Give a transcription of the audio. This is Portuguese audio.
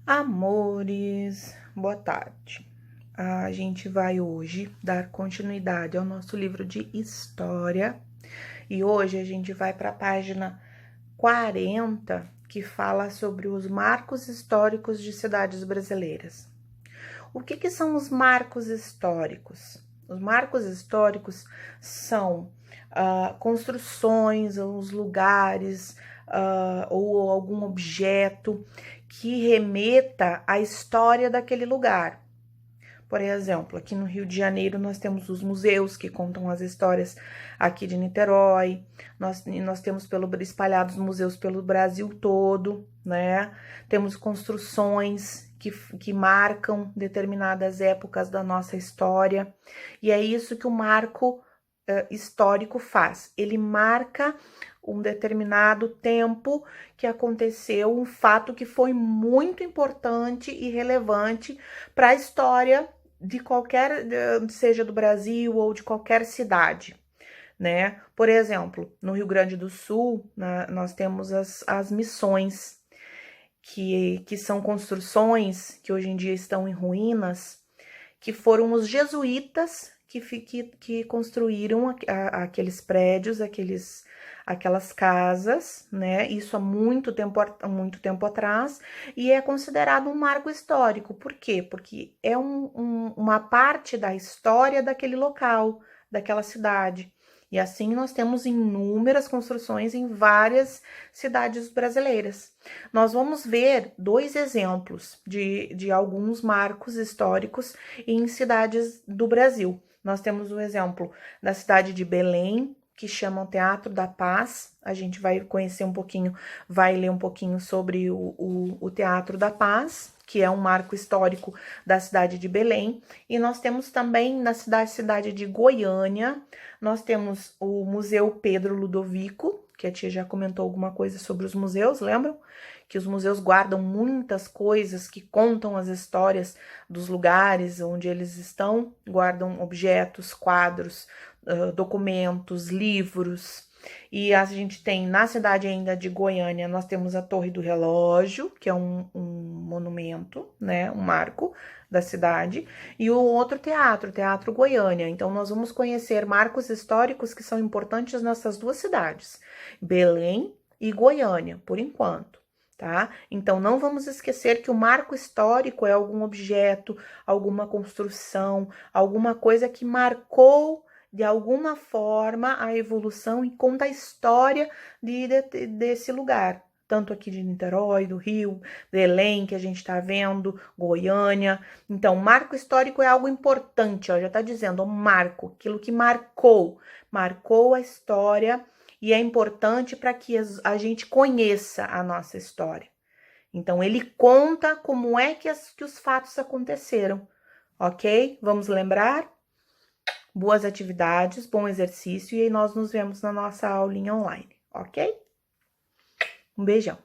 Amores, boa tarde. A gente vai hoje dar continuidade ao nosso livro de história e hoje a gente vai para a página 40, que fala sobre os marcos históricos de cidades brasileiras. O que são os marcos históricos? Os marcos históricos são construções, os lugares ou algum objeto que remeta à história daquele lugar. Por exemplo, aqui no Rio de Janeiro nós temos os museus que contam as histórias aqui de Niterói, nós temos espalhados museus pelo Brasil todo, né? Temos construções que marcam determinadas épocas da nossa história, e é isso que o marco histórico faz. Ele marca um determinado tempo que aconteceu, um fato que foi muito importante e relevante para a história de qualquer, seja do Brasil ou de qualquer cidade, né? Por exemplo, no Rio Grande do Sul, nós temos as missões, que são construções que hoje em dia estão em ruínas, que foram os jesuítas que construíram aqueles prédios, aquelas casas, né? Isso há muito tempo atrás, e é considerado um marco histórico. Por quê? Porque é uma parte da história daquele local, daquela cidade. E assim nós temos inúmeras construções em várias cidades brasileiras. Nós vamos ver dois exemplos de alguns marcos históricos em cidades do Brasil. Nós temos o exemplo da cidade de Belém, que chama o Teatro da Paz. A gente vai conhecer um pouquinho, vai ler um pouquinho sobre o Teatro da Paz, que é um marco histórico da cidade de Belém. E nós temos também na cidade de Goiânia, nós temos o Museu Pedro Ludovico, que a tia já comentou alguma coisa sobre os museus, lembram? Que os museus guardam muitas coisas que contam as histórias dos lugares onde eles estão, guardam objetos, quadros, documentos, livros. E a gente tem na cidade ainda de Goiânia, nós temos a Torre do Relógio, que é um monumento, né, um marco da cidade, e o outro teatro, o Teatro Goiânia. Então nós vamos conhecer marcos históricos que são importantes nessas duas cidades, Belém e Goiânia, por enquanto. Tá? Então, não vamos esquecer que o marco histórico é algum objeto, alguma construção, alguma coisa que marcou de alguma forma a evolução e conta a história desse lugar. Tanto aqui de Niterói, do Rio, Belém, que a gente está vendo, Goiânia. Então, marco histórico é algo importante, ó, já está dizendo, um marco, aquilo que marcou a história, e é importante para que a gente conheça a nossa história. Então, ele conta como é que os fatos aconteceram, ok? Vamos lembrar? Boas atividades, bom exercício, e nós nos vemos na nossa aulinha online, ok? Um beijão.